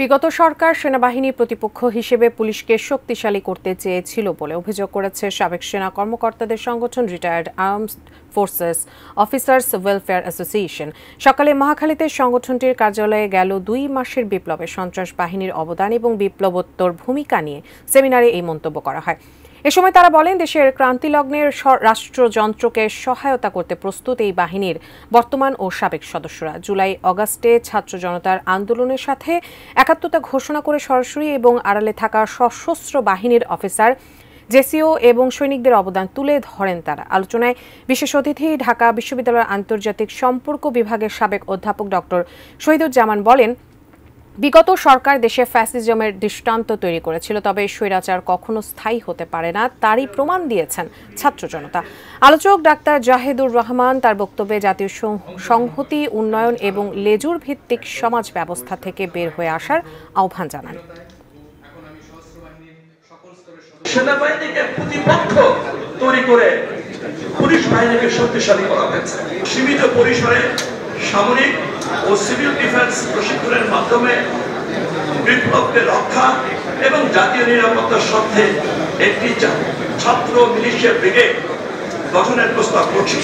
বিগত সরকার সেনাবাহিনীর প্রতিপক্ষ হিসেবে পুলিশকে শক্তিশালী করতে চেয়েছিল বলে অভিযোগ করেছে সাবেক সেনা কর্মকর্তাদের সংগঠন retired armed forces officers welfare association. সকালে মহাখালীতে সংগঠনটির কার্যালয়ে গেল 2 মাসের বিপ্লবে সন্ত্রাস বাহিনীর অবদান এবং বিপ্লবোত্তর ভূমিকা নিয়ে সেমিনারে এই মন্তব্য করা হয়। এ সময় তারা বলেন, দেশের ক্রান্তিলগ্নের রাষ্ট্রযন্ত্রকে সহায়তা করতে প্রস্তুত এই বাহিনীর বর্তমান ও সাবেক সদস্যরা। জুলাই অগাস্টে ছাত্র জনতার আন্দোলনের সাথে একাত্মতা ঘোষণা করে সরাসরি এবং আড়ালে থাকা সশস্ত্র বাহিনীর অফিসার, জেসিও এবং সৈনিকদের অবদান তুলে ধরেন তারা। আলোচনায় বিশেষ অতিথি ঢাকা বিশ্ববিদ্যালয়ের আন্তর্জাতিক সম্পর্ক বিভাগের সাবেক অধ্যাপক ডক্টর শহীদুজ্জামান বলেন, বিগত সরকার দেশে ফ্যাসিজমের দৃষ্টান্ত তৈরি করেছিল, তবে স্বৈরাচার কখনো স্থায়ী হতে পারে না, তারই প্রমাণ দিয়েছেন ছাত্র জনতা। আলোচক ডাক্তার জাহিদুর রহমান তার বক্তব্যে জাতীয় সংহতি, উন্নয়ন এবং লেজুর ভিত্তিক সমাজ ব্যবস্থা থেকে বের হয়ে আসার আহ্বান জানান। সেনাবাহিনীকে প্রতিপক্ষ তৈরি করে পুলিশ বাহিনীকে শক্তিশালী করা হয়েছে। সীমিত পরিসরে সামরিক ও সিভিল ডিফেন্স প্রশিক্ষণের মাধ্যমে বিপ্লবকে রক্ষা এবং জাতীয় নিরাপত্তার স্বার্থে একটি ছাত্র মিলিশিয়া ব্রিগেড গঠনের প্রস্তাব করছি।